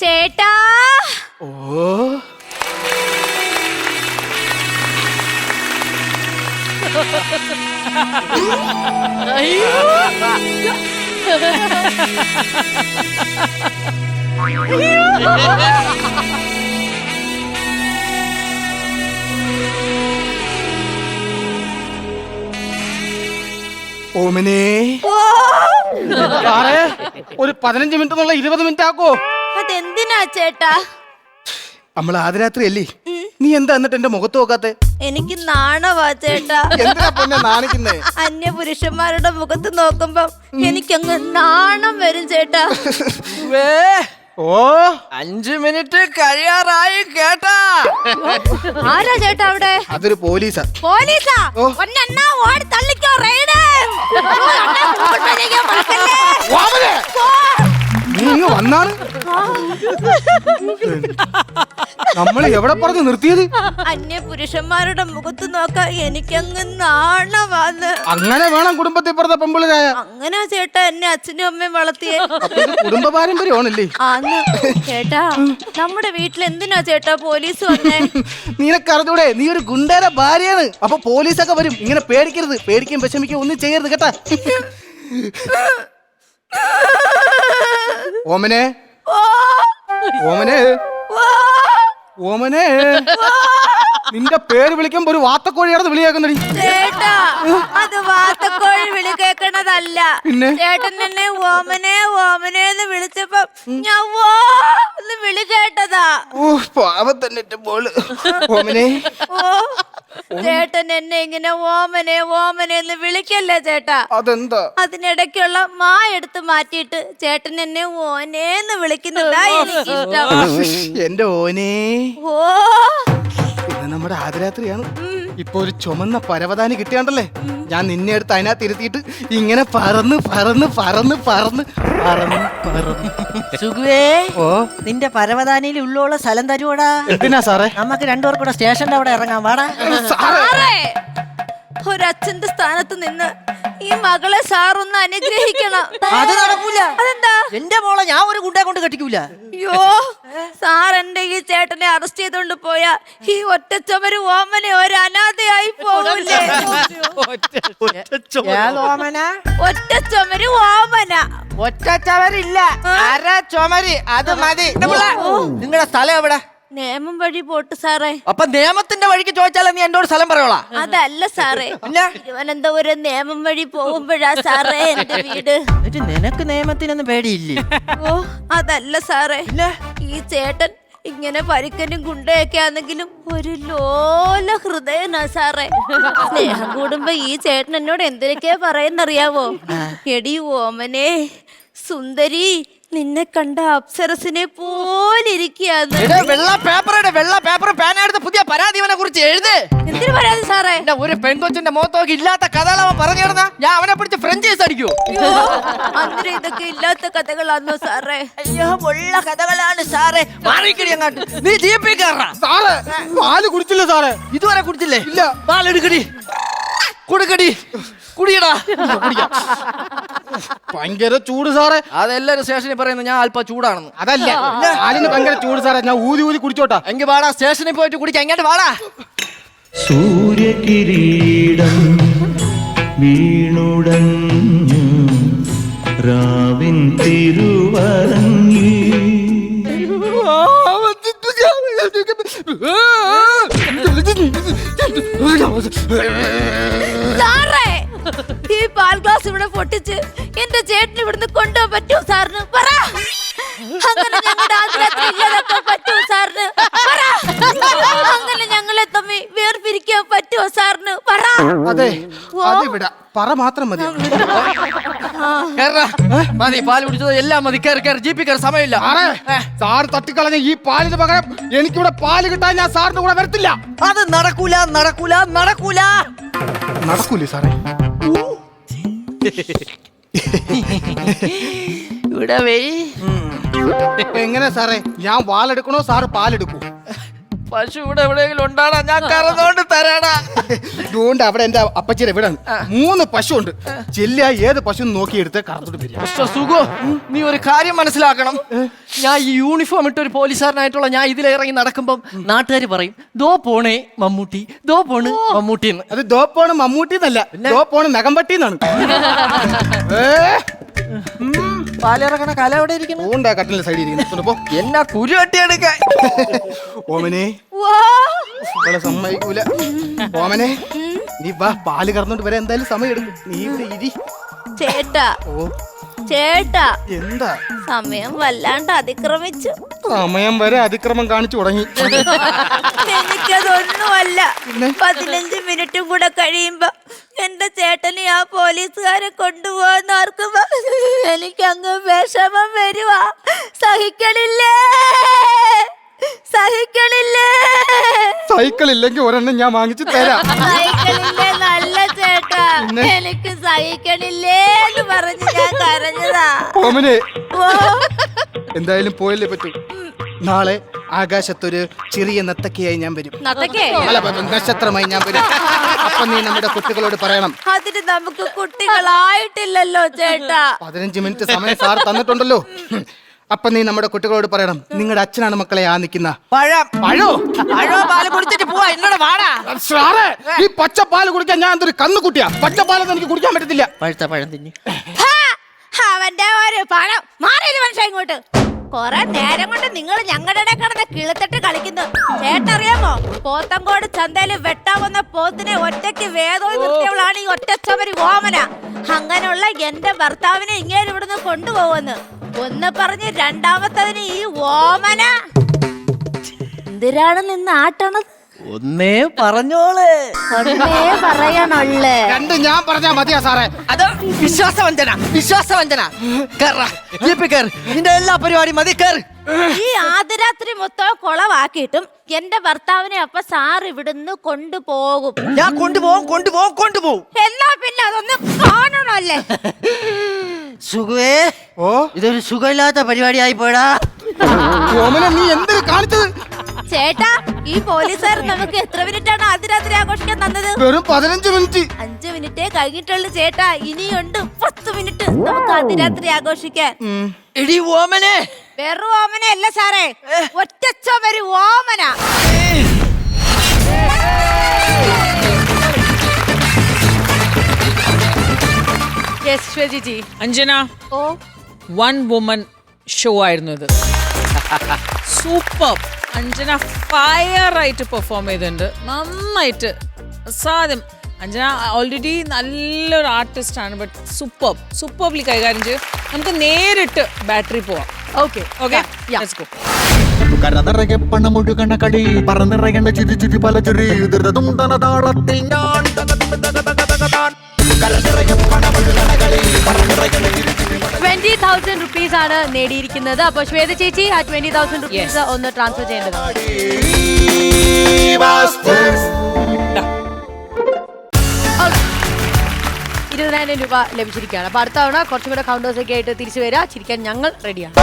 ചേട്ടാ. ഓ ഓമിനെ സാറേ ഒരു 15 മിനിറ്റ് എന്നുള്ള 20 മിനിറ്റ് ആക്കോ. അതെന്തിനാ ചേട്ടാ? നമ്മൾ ആദ്യരാത്രി അല്ലേ, നീ എന്താ എന്നിട്ട് എന്റെ മുഖത്ത് നോക്കാത്തെ? എനിക്ക് നാണവാ ചേട്ടാ. എന്തിനാ പൊന്നെ നാണിക്കുന്നേ? അന്യ പുരുഷന്മാരുടെ മുഖത്ത് നോക്കുമ്പോ എനിക്കങ്ങ് നാണം വരും ചേട്ടാ. ഓ 5 മിനിറ്റ് കഴിയാറായി കേട്ടാ. ആരാ ചേട്ടാ അവിടെ? അതൊരു പോലീസാ. പോലീസാ? ഓ. ഒന്നെണ്ണ ഓടി തള്ളിക്കോ റൈഡ്. നീ ഇങ്ങ് വന്നാണ്. നമ്മൾ എവിടെ പറഞ്ഞു നിർത്തിയത്? അന്യ പുരുഷന്മാരുടെ മുഖത്ത് നോക്കാൻ എനിക്കങ്ങ് നാണവാന്ന്. അങ്ങനെ വേണം കുടുംബത്തിൽ പറഞ്ഞ പെമ്പിളരായ. അങ്ങനെ ചേട്ടാ എന്നെ അച്ഛനും അമ്മയും വളർത്തിയേ. കുടുംബ പാരമ്പര്യമാണല്ലേ? ആന്ന് ചേട്ടാ. നമ്മുടെ വീട്ടിൽ എന്തിനാ ചേട്ടാ പോലീസ് വന്നേ? നിനക്കറിഞ്ഞൂടെ, നീ ഒരു ഗുണ്ടയുടെ ഭാര്യയാണ്. അപ്പൊ പോലീസൊക്കെ വരും. ഇങ്ങനെ പേടിക്കരുത്, പേടിക്കും വിഷമിക്കും ഒന്നും ചെയ്യരുത് കേട്ടാ. ഓമനെ ഓമനെ ഓമനെ, നിന്റെ പേര് വിളിക്കുമ്പോ ഒരു വാത്തക്കോഴിയാണെന്ന് വിളിയാക്കുന്നടി. ചേട്ടാ അത് വാത്തക്കോഴി വിളി കേൾക്കണതല്ല. പിന്നെ? ചേട്ടൻ എന്നെ ഓമനെ ഓമനേന്ന് വിളിച്ചപ്പോ ഞാൻ ഓ എന്ന് വിളി കേട്ടതാ. ഓ പാവം തന്നെ മോള്. ഓമനെ, ഓ ചേട്ടൻ എന്നെ ഇങ്ങനെ ഓമനെ ഓമനേന്ന് വിളിക്കല്ലേ ചേട്ടാ. അതെന്താ? അതിനിടയ്ക്കുള്ള മാ എടുത്ത് മാറ്റിയിട്ട് ചേട്ടൻ എന്നെ ഓനേന്ന് വിളിക്കുന്നതാ എനിക്കിഷ്ടം. എന്റെ ഓനെ, ഓ ഇന്ന് നമ്മുടെ ആദ്യരാത്രിയാണ്. ഇപ്പൊ ഒരു ചുമന്ന പരവതാനി കിട്ടിയാണ്ടല്ലേ, ഞാൻ നിന്നെ എടുത്ത് അതിനകത്ത് ഇരുത്തിയിട്ട് ഇങ്ങനെ പറന്ന് പറന്ന് പറന്ന് പറന്ന് പറന്ന് പറന്ന്. സുഖുവേ, ഓ നിന്റെ പരവതാനിയിൽ ഉള്ളോള സ്ഥലം തരുവോടാ? എന്തിനാ സാറേ? നമുക്ക് രണ്ടുപേർ കൂടെ സ്റ്റേഷന്റെ അവിടെ ഇറങ്ങാം, വാടാ. സാറേ, ഒരച്ഛന്റെ സ്ഥാനത്ത് നിന്ന് ഈ മകളെ സാറൊന്ന് അനുഗ്രഹിക്കണം. അത് നടക്കൂല. അതെന്താ? എന്റെ മോളെ ഞാൻ ഒരു ഗുണ്ടയെ കൊണ്ട് കെട്ടിക്കൂല. അയ്യോ സാർ എന്റെ ഈ ചേട്ടനെ അറസ്റ്റ് ചെയ്തോണ്ട് പോയാ ഈ ഒറ്റച്ചവര് ഓമനെ ഒരു അനാഥയായി പോവില്ലേ? ഓമന ഒറ്റച്ചവര് ഓമന. ഒറ്റ ചവരില്ല, അര ചുമരി, അത് മതി. നിങ്ങളുടെ സ്ഥലം എവിടെ? നിയമം വഴി പോട്ട് സാറേ. അപ്പൊ നിയമത്തിന്റെ വഴിക്ക് ചോദിച്ചാലേ നീ എന്നോട് സ്ഥലം പറയോളാ? അതല്ല സാറേ, തിരുവനന്തപുരം നിയമം വഴി പോകുമ്പോഴാ സാറേ എന്റെ വീട്. എന്നിട്ട് നിനക്ക് നിയമത്തിനൊന്നും പേടിയില്ലേ? ഓ അതല്ല സാറേ, ഈ ചേട്ടൻ ഇങ്ങനെ പരിക്കനും ഗുണ്ടയൊക്കെ ആണെങ്കിലും ഒരു ലോല ഹൃദയനാ സാറേ. സ്നേഹം കൂടുമ്പോ ഈ ചേട്ടൻ എന്നോട് എന്തൊക്കെയാ പറയുന്നറിയാവോ? എടി ഓമനെ സുന്ദരി, നിന്നെ കണ്ട അപ്സരസിനെ പോലിരിക്കുകയാണ്. വെള്ള പേപ്പർ പേനെടുത്ത് പുതിയ പരാതിവനെ കുറിച്ച് എഴുത്. എന്തിനു പരാതി സാറേ? ഒരു പെൺകൊച്ചിന്റെ മുഖത്തോക്കി ഇല്ലാത്ത കഥകൾ അവൻ പറഞ്ഞു തരുന്ന ഞാൻ അവനെ പിടിച്ച് ഫ്രഞ്ചൈസ് അടിക്കൂ. അന്നേരം ഇതൊക്കെ ഇല്ലാത്ത കഥകളാണോ സാറേ? അയ്യോ ഉള്ള കഥകളാണ് സാറേ. മാറിക്കടി അങ്ങോട്ട്. നീ ജീപ്പിൽ കയറാ. സാറേ പാല് കുടിച്ചില്ല സാറേ. ഇതുവരെ കുടിച്ചില്ലേ? ഇല്ല. പാലെടുക്കടി, കൊടുക്കടി, കുടിയടാ. ഭയങ്കര ചൂട് സാറേ. അതെല്ലാരും സ്റ്റേഷനിൽ പറയുന്നത് ഞാൻ അല്പം ചൂടാണെന്ന്. അതല്ല, പാലിന് ഭയങ്കര ചൂട് സാറേ. ഞാൻ ഊതി ഊതി കുടിച്ചോട്ടാ. എങ്കിൽ വാടാ, സ്റ്റേഷനിൽ പോയിട്ട് കുടിക്കാം. എങ്ങോട്ട് വാടാ. സൂര്യകിരീടം വീണുടഞ്ഞു രാവിൻ തിരുവരങ്ങിൽ. സാറേ, ഈ പാൽ ഗ്ലാസ് ഇവിടെ പൊട്ടിച്ച് എന്റെ ചേട്ടന് ഇവിടുന്ന് കൊണ്ടുപോകാൻ പറ്റുമോ സാറിന്? പറ. അങ്ങനെ ഞങ്ങളുടെ ആദ്യരാത്രി ഇല്ലാതാക്കാൻ പറ്റുമോ സാറിന്? പറ. അങ്ങനെ ഞങ്ങളെ തമ്മിൽ വേർപിരിക്കാൻ പറ്റുമോ സാറിന്? പറ. അതെ, അതിവിടെ പറ മാത്രം മതി. മതി, പാല് കുടിച്ചത് എല്ലാം മതി. കയറി ജീപ്പി കയറി, സമയമില്ല. സാർ തട്ടിക്കളഞ്ഞ ഈ പാലിന് പകരം എനിക്കിവിടെ പാല് കിട്ടാൻ ഞാൻ സാറിന്റെ കൂടെ വരത്തില്ല. അത് നടക്കൂല, നടക്കൂല, നടക്കൂല. നടക്കൂലേ സാറേ? ഇവിടെ എങ്ങനെ സാറേ, ഞാൻ വാലെടുക്കണോ സാറ് പാലെടുക്കൂ? പശു ഇവിടെ എവിടെയെങ്കിലും ഉണ്ടാടാ, ഞാൻ കറന്നോണ്ട് തരാടാ. ഇതുകൊണ്ട് അവിടെ എന്റെ അപ്പച്ചിയുടെ വീടാണ്. 3 പശു ഉണ്ട്. ചെല്ലിയ ഏത് പശു നോക്കിയെടുത്ത് കറന്നിട്ട് വരിക. മിസ്റ്റർ സുഗോ, നീ ഒരു കാര്യം മനസ്സിലാക്കണം. ഞാൻ ഈ യൂണിഫോം ഇട്ട ഒരു പോലീസുകാരനായിട്ടുള്ള ഞാൻ ഇതിലെ ഇറങ്ങി നടക്കുമ്പം നാട്ടുകാർ പറയും, ദോ പോണേ മമ്മൂട്ടി, ദോ പോണ് മമ്മൂട്ടി എന്ന്. അത് ദോപ്പോണ് മമ്മൂട്ടി എന്നല്ല, ദോപ്പോണ് നഖംപട്ടി എന്നാണ്. പാലിറങ്ങണ കല എവിടെ ഇരിക്കുന്നു? ഊണ്ടാ കട്ടിലിന്റെ സൈഡിൽ ഇരിക്കുന്നു. എന്നാ കുരു കെട്ടിയെടുക്കാൻ. ഓമനെ ഇവിടെ സമ്മതിക്കൂല. ഓമനെ നീ വാ, പാല് കറന്നോണ്ട് വരെ എന്തായാലും സമയം എടുക്കും. നീ ഇവിടെ ഇരി. ചേട്ടാ ഓ ചേട്ടാ, എന്താ സമയം വല്ലാണ്ട് അതിക്രമിച്ചു. സമയം വരെ അതിക്രമം കാണിച്ചു തുടങ്ങി. എനിക്കതൊന്നുമല്ല. 15 മിനിറ്റും കൂടെ കഴിയുമ്പോ എന്റെ ചേട്ടനെ ആ പോലീസുകാരെ കൊണ്ടുപോകുന്ന ഓർക്കുമ്പോ എനിക്കങ്ങ് വിഷമം വരുവാ. സഹിക്കണില്ലേ, സഹിക്കണില്ലേ. സൈക്കിൾ ഇല്ലെങ്കിൽ ഒരെണ്ണം ഞാൻ വാങ്ങിച്ചു തരാം. സഹിക്കണില്ലേ നല്ല ചേട്ടാ, എനിക്ക് സഹിക്കണില്ലേ എന്ന് പറഞ്ഞ് ഞാൻ കരഞ്ഞതാ. ഓമനെ ഓ, എന്തായാലും പോയല്ലേ പറ്റൂ. നാളെ ആകാശത്തൊരു ചെറിയ നത്തക്കയായി ഞാൻ വരും. നത്തക്കേ? അല്ല, നക്ഷത്രമായി ഞാൻ വരും. അപ്പൊ നീ നമ്മുടെ കുട്ടികളോട് പറയണം, അതിന് നമുക്ക് കുട്ടികളായിട്ടില്ലല്ലോ ചേട്ടാ. 15 മിനിറ്റ് സമയം സാർ തന്നിട്ടുണ്ടല്ലോ. അപ്പൊ നീ നമ്മുടെ കുട്ടികളോട് പറയണം, നിങ്ങളുടെ അച്ഛനാണ് മക്കളെ ആ നിൽക്കുന്ന പഴം. പഴോ പഴോ പാല് കുടിച്ചിട്ട് പോവാ, എന്നോട് വാടാ. സാറേ, ഈ പച്ചപ്പാല് കുടിക്കാൻ ഞാൻ എന്തൊരു കന്നുകുട്ടിയാ. പച്ചപ്പാലൊന്നും എനിക്ക് കുടിക്കാൻ പറ്റത്തില്ല. പഴുത്ത പഴം തിന്നി. അവന്റെ ഒരു പണം മാറിയത് മനുഷ്യ ഇങ്ങോട്ട്. കൊറേ നേരം കൊണ്ട് നിങ്ങൾ ഞങ്ങളുടെ കിടന്ന് കിളുത്തിട്ട് കളിക്കുന്നു. ചേട്ടറിയാമോ, പോത്തങ്കോട് ചന്തയില് വെട്ടാൻ വന്ന പോത്തിനെ ഒറ്റയ്ക്ക് വേദവും നിർത്തിയവളാണ് ഈ ഒറ്റച്ചവരി ഓമന. അങ്ങനെയുള്ള എന്റെ ഭർത്താവിനെ ഇങ്ങനെ ഇവിടുന്ന് കൊണ്ടുപോകുന്നു ഒന്ന് പറഞ്ഞ് രണ്ടാമത്തതിന് ഈ ഓമന എന്തിനാണ് നിന്ന് ആട്ടണത്? ഒന്നേ പറഞ്ഞോള്. ഒന്നേ പറയണുള്ളേ. രണ്ട് ഞാൻ പറഞ്ഞാ മതിയാ സാറേ. അത് വിശ്വാസവഞ്ചന, വിശ്വാസവഞ്ചന. നിന്റെ എല്ലാ പരിപാടിയും മതി, കേറ്. ഈ ആദ്യരാത്രി മൊത്തം കൊളവാക്കിയിട്ടും എന്റെ ഭർത്താവിനെ അപ്പൊ സാർ ഇവിടുന്ന് കൊണ്ടുപോകും. ഞാൻ കൊണ്ടുപോകും. എന്നാ പിന്നെ അതൊന്ന് കാണണല്ലേ. സുഖേ, ഓ ഇതൊരു സുഖമില്ലാത്ത പരിപാടിയായി പോയടാ. ഓമനെ നീ എന്തൊരു കാണിച്ചത്? ചേട്ടാ, ഈ പോലീസുകാർ നമുക്ക് എത്ര മിനിറ്റാണ് ആദ്യരാത്രി ആഘോഷിക്കാൻ തന്നത്? വെറും 15 മിനിറ്റ്. 5 മിനിറ്റേ കഴിഞ്ഞിട്ടുള്ളു ചേട്ടാ. ഇനിയുണ്ട് 10 മിനിറ്റ് നമുക്ക് ആദ്യരാത്രി ആഘോഷിക്കാൻ. എടി ഓമനെ. വെറും ഓമന അല്ല സാറേ, ഒറ്റച്ചൊമരി ഓമന. അഞ്ജന, ഓ, 1 വുമൺ ഷോ ആയിരുന്നു ഇത്. സൂപ്പർ. അഞ്ജന ഫയർ ആയിട്ട് പെർഫോം ചെയ്തിട്ടുണ്ട്, നന്നായിട്ട്. അസാധ്യം. അഞ്ജന ഓൾറെഡി നല്ലൊരു ആർട്ടിസ്റ്റ് ആണ്, ബട്ട് സൂപ്പർലി കൈകാര്യം ചെയ്യും. നമുക്ക് നേരിട്ട് ബാറ്ററി പോവാം. Okay, let's go. കരനിറയെ പണമൊഴുകണ കളി, പറന്നിറയേണ്ട ചിരി പല ചിരി, ധൃതതും തനതാളത്തിൽ ഞാൻ 20,000 rupees ആണ് നേടിയിരിക്കുന്നത്. അപ്പൊ ശ്വേത ചേച്ചി ആ 20,000 rupees ഒന്ന് ട്രാൻസ്ഫർ ചെയ്യേണ്ടത്. 20,000 രൂപ ലഭിച്ചിരിക്കുകയാണ്. അപ്പൊ അടുത്ത തവണ കുറച്ചും കൂടെ കൗണ്ടേഴ്സ് ഒക്കെ ആയിട്ട് തിരിച്ചു വരിക. ചിരിക്കാൻ ഞങ്ങൾ റെഡിയാണ്.